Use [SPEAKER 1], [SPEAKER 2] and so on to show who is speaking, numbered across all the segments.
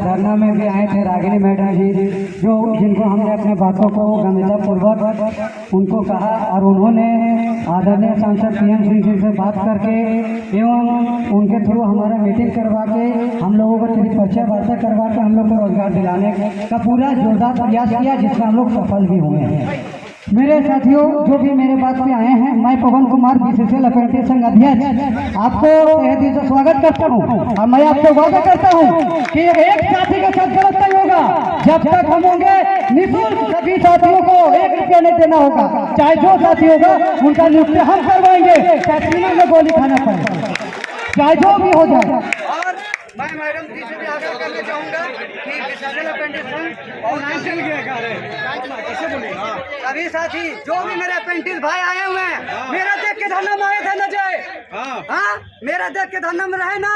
[SPEAKER 1] धरना में भी आए थे रागिनी मैडम जी, जो जिनको हमने अपने बातों को गंभीरतापूर्वक उनको कहा और उन्होंने आदरणीय सांसद PM सिंह जी से बात करके एवं उनके थ्रू हमारा मीटिंग करवा के हम लोगों को परिचय वार्ता करवा के हम लोग को रोजगार दिलाने का पूरा जोरदार प्रयास किया, जिसमें हम लोग सफल भी हुए हैं। मेरे साथियों, जो भी मेरे बात पे आए हैं, मैं पवन कुमार BCCL अप्रेंटिस संघ अध्यक्ष आपको तहे दिल से स्वागत करता हूं और मैं आपको वादा करता हूं कि एक साथी के साथ गलत नहीं होगा। जब तक हम होंगे निःशुल्क सभी साथियों को 1 रुपया नहीं देना होगा, चाहे जो साथी होगा उनका नियुक्ति हम करवाएंगे, चाहे सीने में गोली खाना पड़े, चाहे जो भी हो जाए। मैं मैडम जी से भी आग्रह करना चाहूँगा कि BCCL अप्रेंटिस संघ और सभी साथी जो भी मेरे अप्रेंटिस भाई आए हुए हैं, मेरा देख के धरना में आए थे न जाए, हाँ मेरा देख के धरना में रहे ना।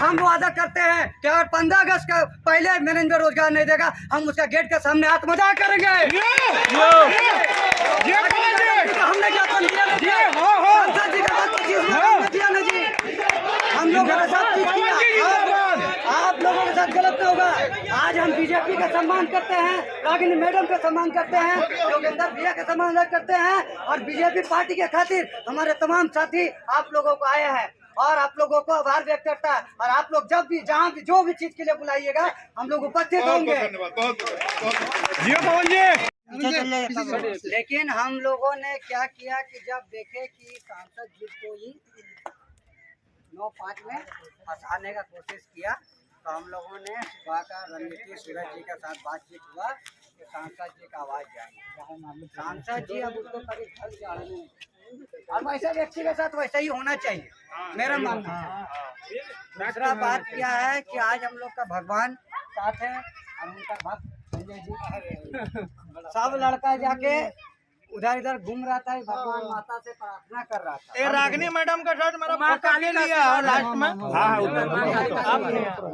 [SPEAKER 1] हम वादा करते हैं कि अगर 15 अगस्त का पहले मैनेजमेंट रोजगार नहीं देगा, हम उसका गेट के सामने आत्मदाह करेंगे। हमने ज्ञापन दिया ना जी, हम लोगों के साथ आप लोगों के साथ गलत नहीं होगा। आज हम BJP का सम्मान करते हैं, रागिनी मैडम का सम्मान करते हैं, योगेंद्र भैया का सम्मान करते हैं और BJP पार्टी के खातिर हमारे तमाम साथी आप लोगों को आए हैं और आप लोगों को आभार व्यक्त करता है। और आप लोग जब भी जहाँ भी जो भी चीज के लिए बुलाइएगा हम लोग उपस्थित होंगे। लेकिन हम लोगों ने क्या किया कि जब देखे कि सांसद जी को ही 9-5 में फंसाने का कोशिश किया, तो हम लोगों ने सुबह का रणनीति सूरज जी के साथ बातचीत हुआ कि सांसद जी का आवाज जाएंगे। सांसद जी अब उसको कभी घर जाने और वैसे व्यक्ति के साथ वैसा ही होना चाहिए, मेरा मानना है। दूसरा बात क्या है कि आज हम लोग का भगवान साथ है और उनका भक्त संजय जी सब लड़का जाके उधर इधर घूम रहा था, भगवान माता से प्रार्थना कर रहा था।
[SPEAKER 2] रागिनी मैडम का साथ मेरा फोटो ले लिया लास्ट में,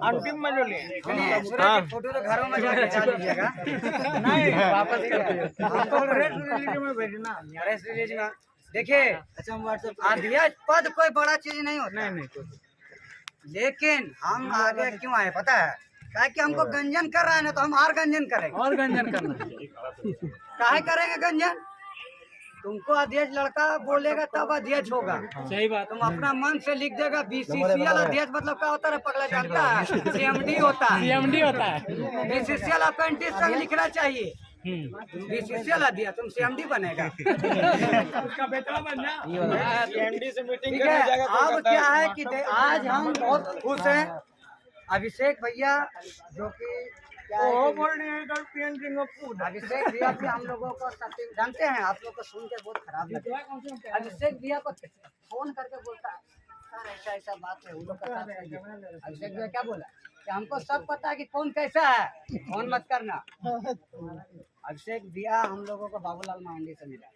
[SPEAKER 2] अंतिम में जो लिया
[SPEAKER 1] फोटो तो घरों में जाके डाल दीजिएगा,
[SPEAKER 2] नहीं वापस प्रेस रिलीज में भेजना,
[SPEAKER 1] प्रेस रिलीज में। देखिए अध्यक्ष पद कोई बड़ा चीज नहीं होता, नहीं। लेकिन हम आगे क्यों आए पता है? क्या कि हमको गंजन कर रहा है ना, तो हम और गंजन करेंगे। और गंजन करना काहे करेंगे गंजन? तुमको अध्यक्ष लड़का बोलेगा तब अध्यक्ष होगा, सही बात। तुम अपना मन से लिख देगा BCCL अध्यक्ष मतलब क्या होता है पगला जानता है? CMD होता है, CMD होता है। BCCL अप्रेंटिस संघ लिखना चाहिए, BCCL अध्यक्ष, तुम CMD बनेगा।
[SPEAKER 2] उसका बेटा बन जा, CMD से मीटिंग
[SPEAKER 1] करने जाएगा। अब क्या है कि आज हम बहुत खुश हैं। अभिषेक भैया जो कि अभिषेक भैया भी हम लोगों को जानते हैं, आप लोग को सुन के बहुत खराब लगता है। अभिषेक भैया को फोन करके बोलता है सर ऐसा ऐसा बात है, उन लोग का साथ है। अभिषेक भैया क्या बोला कि हमको सब पता है कि कौन कैसा है, फोन मत करना। अभिषेक भैया हम लोगों को बाबूलाल मांडी से मिला,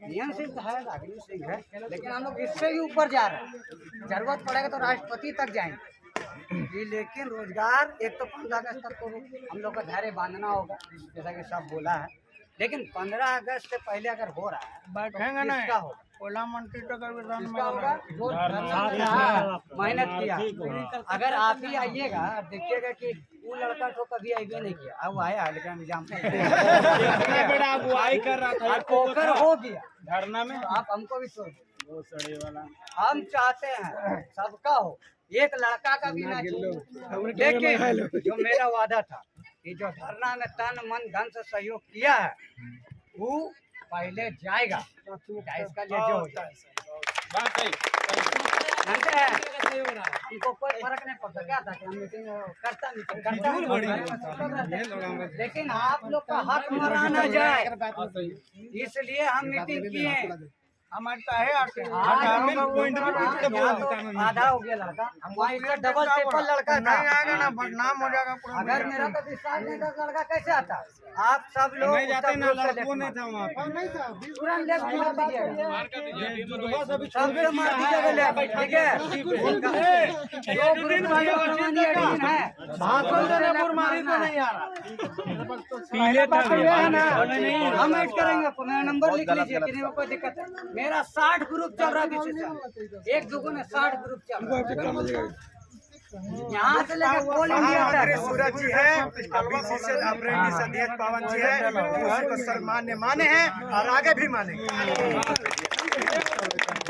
[SPEAKER 1] PM सिंह है, रागिनी सिंह है, लेकिन हम लोग इससे भी ऊपर जा रहे हैं। जरूरत पड़ेगा तो राष्ट्रपति तक जाएंगे। लेकिन रोजगार एक तो 15 अगस्त तक को हम लोग का धैर्य बांधना होगा, जैसा कि सब बोला है। लेकिन 15 अगस्त से पहले अगर हो रहा है
[SPEAKER 2] बैठेंगे ना,
[SPEAKER 1] इसका होगा
[SPEAKER 2] कोला मंत्री तो
[SPEAKER 1] होगा जो मेहनत किया। अगर आप ही आइएगा देखिएगा कि वो लड़का तो कभी आईबे नहीं किया, अब आया लेकिन निजाम
[SPEAKER 2] अगुवाई कर रहा था,
[SPEAKER 1] पोकर हो गया
[SPEAKER 2] धरना में।
[SPEAKER 1] आप हमको भी छोड़ वो सड़े वाला, हम चाहते हैं सबका हो, एक लड़का का भी ना छूटे। लेकिन जो मेरा वादा था कि जो धरना में तन मन धन से सहयोग किया है वो पहले जाएगा, इसका लिए जो होता है हमको कोई फर्क नहीं पड़ता। क्या था कि हम मीटिंग करता लेकिन आप लोग का हक मरा न जाए, इसलिए हम मीटिंग किए। आधा हो गया लड़का, वहाँ इसका डबल ट्रिपल लड़का था।
[SPEAKER 2] नाम हो जाएगा पूरा।
[SPEAKER 1] अगर मेरा तो डिस्चार्ज नहीं था, लड़का कैसे आता? आप सब लोग
[SPEAKER 2] नहीं जाते ना,
[SPEAKER 1] उसका
[SPEAKER 2] वो नहीं था वहाँ पर।
[SPEAKER 1] तुरंत लेफ्ट मार दीजिएगा, सबसे मार दीजिएगा लेफ्ट, ठीक है? जो ग्रुप वाले प्रमाणीय एडमिन है, हम ऐड करेंगे आपको, मेरा नंबर लिख लीजिए, किसी को कोई दिक्कत है। मेरा 60 ग्रुप चल रहा है बीच से, एक दूगो में 60 ग्रुप चल रहा है, यहाँ से लेकर ऑल इंडिया तक।
[SPEAKER 2] सूरज जी है, बीसी से अप्रेंटिस अध्यक्ष पवन जी है, उसी को सम्मान्य माने हैं और आगे भी मानेंगे।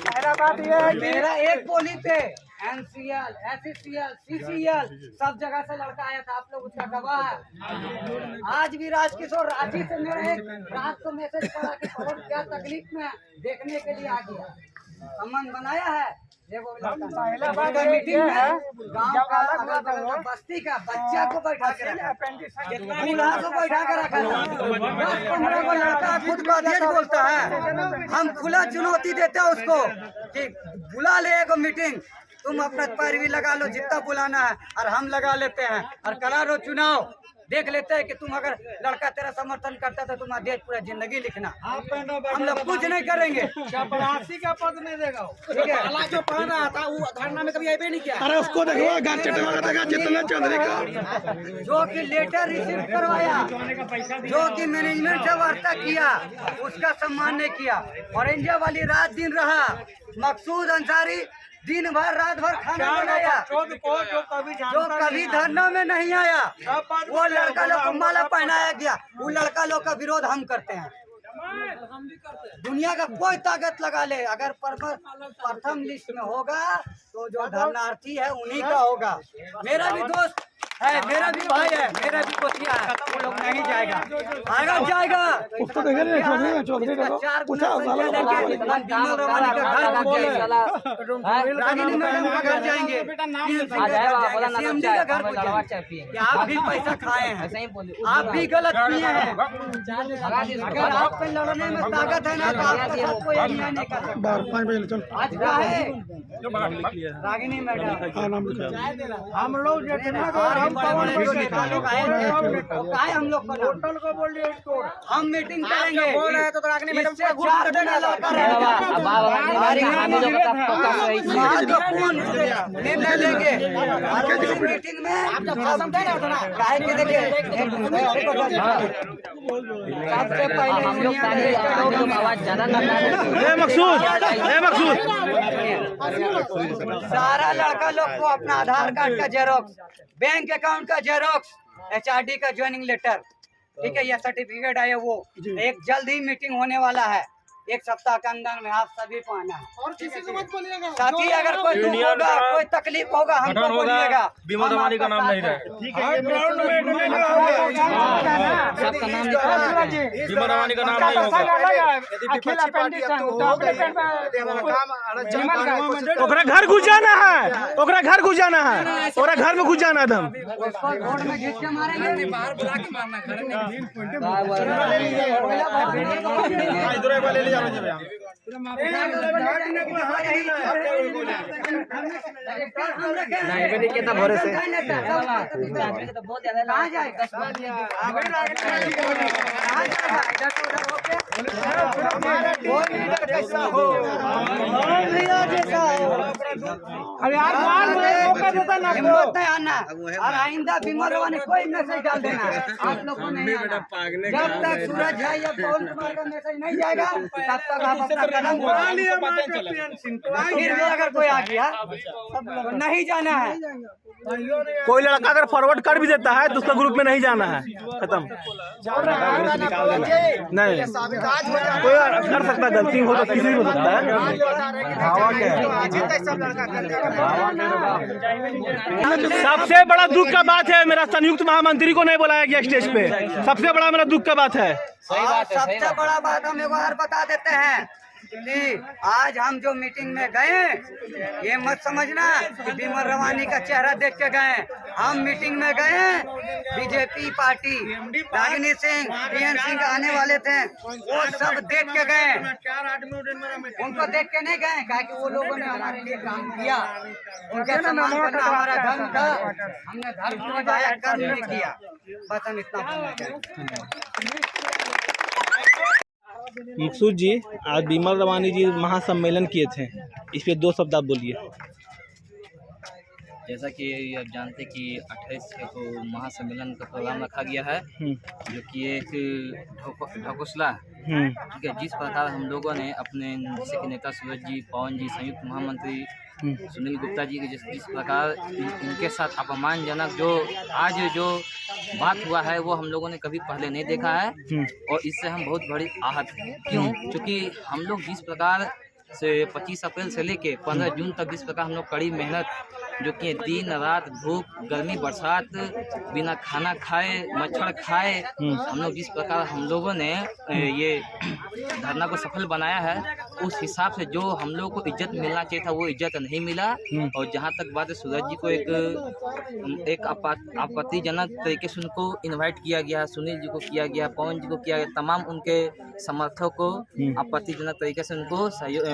[SPEAKER 2] पहला बात यह है कि
[SPEAKER 1] मेरा एक बोली पे NCL, SCL, CCL सब जगह से लड़का आया था, आप लोग उसका गवाह है। आज भी राजकिशोर रांची से मेरा एक रात को मैसेज पड़ा कि पवन क्या तकलीफ में है, देखने के लिए आ गया। संबंध बनाया है, देखो पहला बात मीटिंग में गांव का अगल-बगल का बस्ती का बच्चा को बैठा के रखा, बूढ़ा को बैठा के रखा, 10-15 को लड़का खुद का अध्यक्ष बोलता है। हम खुला चुनौती देते हैं उसको कि बुला ले एक मीटिंग, तुम अपना पैरवी लगा लो जितना बुलाना है, और हम लगा लेते हैं और करा लो चुनाव, देख लेते हैं कि तुम अगर लड़का तेरा समर्थन करता तो तुम अध्यक्ष पूरा जिंदगी लिखना, हम लोग कुछ नहीं करेंगे।
[SPEAKER 2] चपरासी का पद नहीं देगा,
[SPEAKER 1] ठीक है?
[SPEAKER 2] जो पढ़ रहा था वो धरना में कभी आए नहीं किया।
[SPEAKER 3] अरे उसको देखो जितना चौधरी का
[SPEAKER 1] जो कि लेटर रिसीव करवाया, जो कि मैनेजमेंट से वार्ता किया, उसका सम्मान नहीं किया। औरंजा वाली रात दिन रहा, मकसूद अंसारी दिन भर रात भर खाना बनाया, जो कभी धरना में नहीं आया, वो लड़का लोग को माला पहनाया गया, वो लड़का लोग का विरोध हम करते हैं। दुनिया का कोई ताकत लगा ले, अगर प्रथम लिस्ट में होगा तो जो धरनार्थी है उन्हीं का होगा। मेरा भी दोस्त है, मेरा भी भाई है, मेरा भी कोचिया है, वो लोग नहीं जाएगा, आगे जाएगा।
[SPEAKER 3] उसको देखे नहीं चौधरी देखो पूछा
[SPEAKER 1] रागिनी मैडम का घर जाएंगे, CM जी का घर पूछेंगे, आप भी पैसा खाए हैं, आप भी गलत किए हैं। अगर आप पे लड़ने में ताकत है ना तो आपका सबको एक नहीं कर सकता।
[SPEAKER 3] 5 बजे चल
[SPEAKER 1] आज का है रागिनी मैडम,
[SPEAKER 2] हम लोग जितना
[SPEAKER 1] हम लोग होटल को बोल दिए, हम मीटिंग करेंगे, बोल रहे तो रागिनी मैडम से 4 दिन निर्णय लेंगे और उस मीटिंग में काहे के देखिए सबसे पहले हम लोग आवाज ज्यादा सारा लड़का लोग को अपना आधार कार्ड का जेरोक्स, बैंक अकाउंट का जेरोक्स, HRD का ज्वाइनिंग लेटर, ठीक है, यह सर्टिफिकेट है, वो एक जल्द ही मीटिंग होने वाला है, 1 सप्ताह के अंदर में आप सभी को आना है।
[SPEAKER 2] और किसी को मत बोलिएगा,
[SPEAKER 1] साथ ही अगर कोई दुख होगा, कोई तकलीफ होगा, हमको बोलिएगा,
[SPEAKER 4] बीमा दवानी का नाम नहीं रहे,
[SPEAKER 2] ठीक है?
[SPEAKER 1] सबका नाम लिखा है,
[SPEAKER 4] बीमा दवानी का नाम नहीं होगा।
[SPEAKER 3] ओकरा घर घुस जाना है, ओकरा घर घुस जाना है, ओकरा घर में घुस जाना है एकदम।
[SPEAKER 1] उसको रोड में घिस के मारेंगे, बाहर बुला के मारना, घर में
[SPEAKER 4] इधर वाले ले जाओ जब यहाँ
[SPEAKER 1] कितना भरोसे से कहाँ जाएगा? हिम्मत नहीं आना और आइंदा बीमार होने कोई मैसेज डाल देना, आप लोग को नहीं आना। जब तक सूरज है या पवन कुमार का मैसेज नहीं जाएगा तब तक आप अपना कदम फिर भी अगर कोई आ गया नहीं जाना है।
[SPEAKER 3] कोई लड़का अगर फॉरवर्ड कर भी देता है तो उसका ग्रुप में नहीं जाना है, खत्म। नहीं कोई कर सकता है, गलती हो तो किसी भी हो सकता है। सबसे बड़ा दुख का बात है, मेरा संयुक्त महामंत्री को नहीं बुलाया गया स्टेज पे, सबसे बड़ा मेरा दुख का बात है।
[SPEAKER 1] सबसे बड़ा बात हम एक बार बता देते हैं आज हम जो मीटिंग में गए, ये मत समझना कि बिमल रवानी का चेहरा देख के गए। हम मीटिंग में गए, BJP party Ragini Singh, PN Singh आने वाले थे, वो सब देख के गए। उनको देख के नहीं गए, कहा कि वो लोगों ने हमारे लिए काम किया, उनका सम्मान करना हमारा धर्म था, हमने धर्म को बजाया, कर्म नहीं किया। बस हम इतना बोलना चाहते हैं।
[SPEAKER 3] मकसूद जी, आज बिमल रवानी जी महासम्मेलन किए थे, इस पे 2 शब्द आप बोलिए।
[SPEAKER 5] जैसा कि आप जानते कि 28 को महासम्मेलन का प्रोग्राम रखा गया है, जो कि एक ढकोसला, ठीक है। जिस प्रकार हम लोगों ने अपने जैसे कि नेता सूरज जी, पवन जी, संयुक्त महामंत्री सुनील गुप्ता जी के जिस प्रकार इनके साथ अपमानजनक जो बात हुआ है, वो हम लोगों ने कभी पहले नहीं देखा है, और इससे हम बहुत बड़ी आहत हैं। क्यों? क्योंकि हम लोग जिस प्रकार से 25 अप्रैल से लेके 15 जून तक जिस प्रकार हम लोग कड़ी मेहनत, जो कि दिन रात धूप गर्मी बरसात बिना खाना खाए मच्छर खाए हम लोग जिस प्रकार हम लोगों ने ये धरना को सफल बनाया है, उस हिसाब से जो हम लोग को इज्जत मिलना चाहिए था वो इज्जत नहीं मिला। और जहाँ तक बात है, सूरज जी को एक आपत्तिजनक तरीके से उनको इनवाइट किया गया, सुनील जी को किया गया, पवन जी को किया गया, तमाम उनके समर्थकों को आपत्तिजनक तरीके से उनको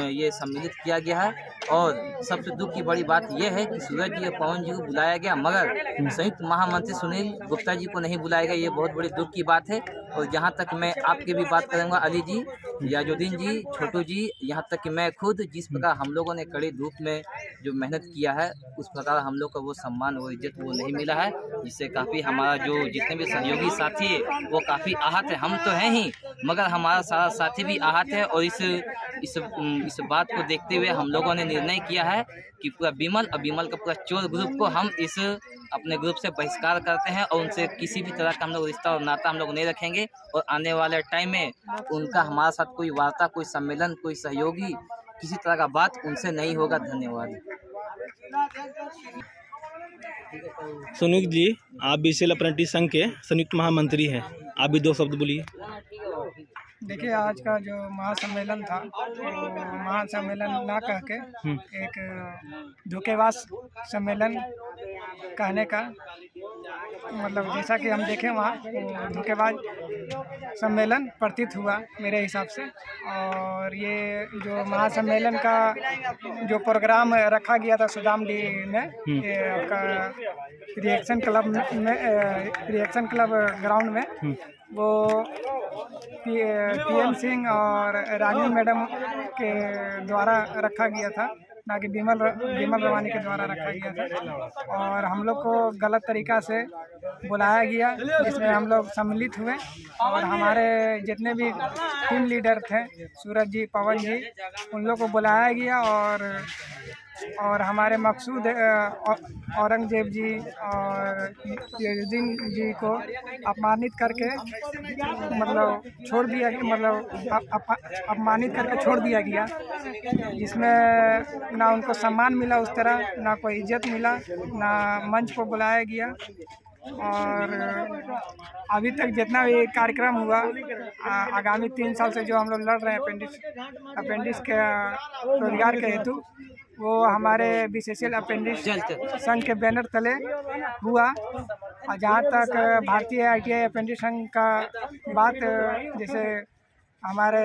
[SPEAKER 5] ये सम्मिलित किया गया है। और सबसे दुख की बड़ी बात यह है कि सूरज जी और पवन जी को बुलाया गया, मगर संयुक्त महामंत्री सुनील गुप्ता जी को नहीं बुलाया गया। ये बहुत बड़ी दुख की बात है। और जहाँ तक मैं आपकी भी बात करूँगा, अली जी, याजुद्दीन जी, छोटू जी, यहाँ तक कि मैं खुद, जिस प्रकार हम लोगों ने कड़ी धूप में जो मेहनत किया है, उस प्रकार हम लोग को वो सम्मान वो इज्जत वो नहीं मिला है, जिससे काफ़ी हमारा जो जितने भी सहयोगी साथी है वो काफ़ी आहत है। हम तो हैं ही, मगर हमारा सारा साथी भी आहत है। और इस बात को देखते हुए हम लोगों ने निर्णय किया है कि पूरा बिमल और बिमल का पूरा चोर ग्रुप को हम इस अपने ग्रुप से बहिष्कार करते हैं, और उनसे किसी भी तरह का हम लोग रिश्ता और नाता हम लोग नहीं रखेंगे। और आने वाले टाइम में उनका हमारे साथ कोई वार्ता, कोई सम्मेलन, कोई सहयोगी, किसी तरह का बात उनसे नहीं होगा। धन्यवाद।
[SPEAKER 3] सुनील जी, आप बीसीएल अप्रेंटिस संघ के संयुक्त महामंत्री हैं, आप भी 2 शब्द बोलिए।
[SPEAKER 6] देखिए, आज का जो महासम्मेलन था, तो महासम्मेलन ना कह के एक धोखेबाज सम्मेलन कहने का मतलब, जैसा कि हम देखें वहाँ तो धोखेबाज सम्मेलन प्रतीत हुआ मेरे हिसाब से। और ये जो महासम्मेलन का जो प्रोग्राम रखा गया था सुदामडी में, ये आपका रिएक्शन क्लब ग्राउंड में, वो पीएन सिंह और रागिनी मैडम के द्वारा रखा गया था, ना कि बिमल रवानी के द्वारा रखा गया था। और हम लोग को गलत तरीक़ा से बुलाया गया, जिसमें हम लोग सम्मिलित हुए। और हमारे जितने भी टीम लीडर थे, सूरज जी, पवन जी, उन लोग को बुलाया गया। और हमारे मकसूद औरंगजेब जी और याजुद्दीन जी को अपमानित करके मतलब छोड़ दिया, मतलब अपमानित करके छोड़ दिया गया, जिसमें ना उनको सम्मान मिला उस तरह, ना कोई इज्जत मिला, ना मंच को बुलाया गया। और अभी तक जितना भी कार्यक्रम हुआ, आगामी 3 साल से जो हम लोग लड़ रहे हैं अपेंडिक्स के रोजगार के हेतु, वो हमारे बीसीएल अपेंडिक्स संघ के बैनर तले हुआ। और जहाँ तक भारतीय ITI अपेंडिक्स संघ का बात, जैसे हमारे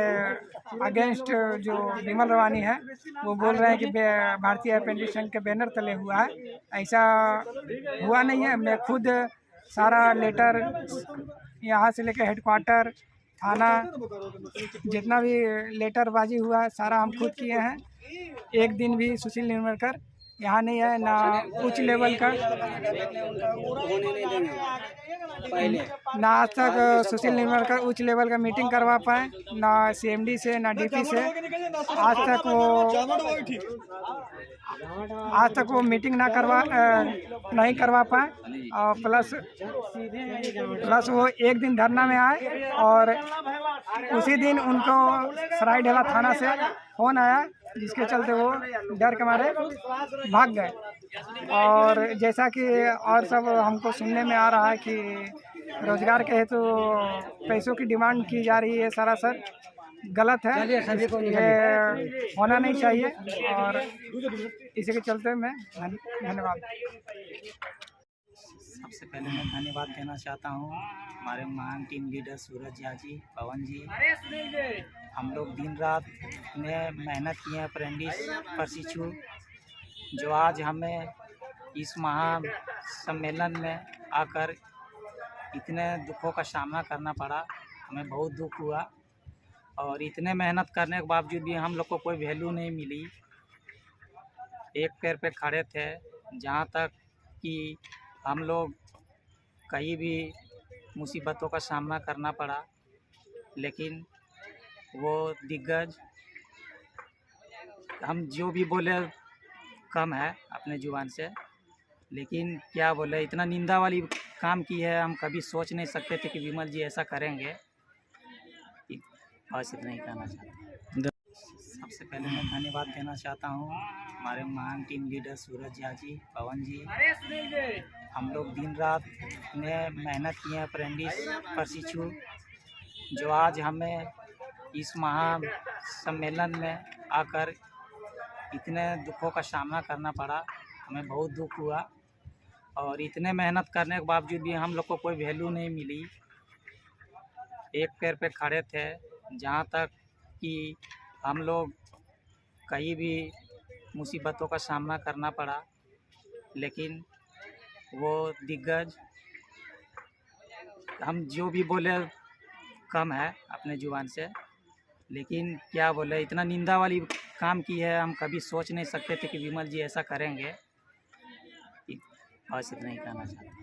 [SPEAKER 6] अगेंस्ट जो बिमल रवानी है, वो बोल रहे हैं कि भारतीय अपेंडिक्स संघ के बैनर तले हुआ है। ऐसा हुआ नहीं है। मैं खुद सारा लेटर यहाँ से लेकर हेडक्वार्टर, थाना, जितना भी लेटरबाजी हुआ सारा हम खुद किए हैं। एक दिन भी सुशील निर्मलकर यहाँ नहीं है, ना उच्च लेवल का, ना आज तक सुशील निर्मलकर उच्च लेवल का मीटिंग करवा पाए, ना CMD से, ना DP से। आज तक वो मीटिंग नहीं करवा पाए। और प्लस वो एक दिन धरना में आए, और उसी दिन उनको सरायढेला थाना से फ़ोन आया, जिसके चलते वो डर के मारे भाग गए। और जैसा कि और सब हमको सुनने में आ रहा है कि रोज़गार के हेतु पैसों की डिमांड की जा रही है सरासर, गलत है,
[SPEAKER 1] चलिए सभी को
[SPEAKER 6] ये होना नहीं चाहिए। और इसी के चलते मैं धन्यवाद।
[SPEAKER 7] सबसे पहले मैं धन्यवाद देना चाहता हूँ हमारे महान टीम लीडर सूरज झा जी, पवन जी। हम लोग दिन रात में मेहनत किए हैं अप्रेंटिस प्रशिक्षु, जो आज हमें इस महा सम्मेलन में आकर इतने दुखों का सामना करना पड़ा। हमें बहुत दुख हुआ और इतने मेहनत करने के बावजूद भी हम लोग को कोई वैल्यू नहीं मिली। एक पैर पे खड़े थे, जहाँ तक कि हम लोग कहीं भी मुसीबतों का सामना करना पड़ा, लेकिन वो दिग्गज, हम जो भी बोले कम है अपने जुबान से, लेकिन क्या बोले, इतना निंदा वाली काम की है। हम कभी सोच नहीं सकते थे कि विमल जी ऐसा करेंगे। बस इतना ही कहना चाहता हूँ। सबसे पहले मैं धन्यवाद देना चाहता हूँ हमारे महान टीम लीडर सूरज झा जी, पवन जी। हम लोग दिन रात में मेहनत किए हैं अप्रेंटिस प्रशिक्षु, जो आज हमें इस महा सम्मेलन में आकर इतने दुखों का सामना करना पड़ा। हमें बहुत दुख हुआ और इतने मेहनत करने के बावजूद भी हम लोग को कोई वैल्यू नहीं मिली। एक पैर पे खड़े थे, जहाँ तक कि हम लोग कहीं भी मुसीबतों का सामना करना पड़ा, लेकिन वो दिग्गज, हम जो भी बोले कम है अपने जुबान से, लेकिन क्या बोले, इतना निंदा वाली काम की है। हम कभी सोच नहीं सकते थे कि विमल जी ऐसा करेंगे। बस इतना ही कहना चाहता हूँ।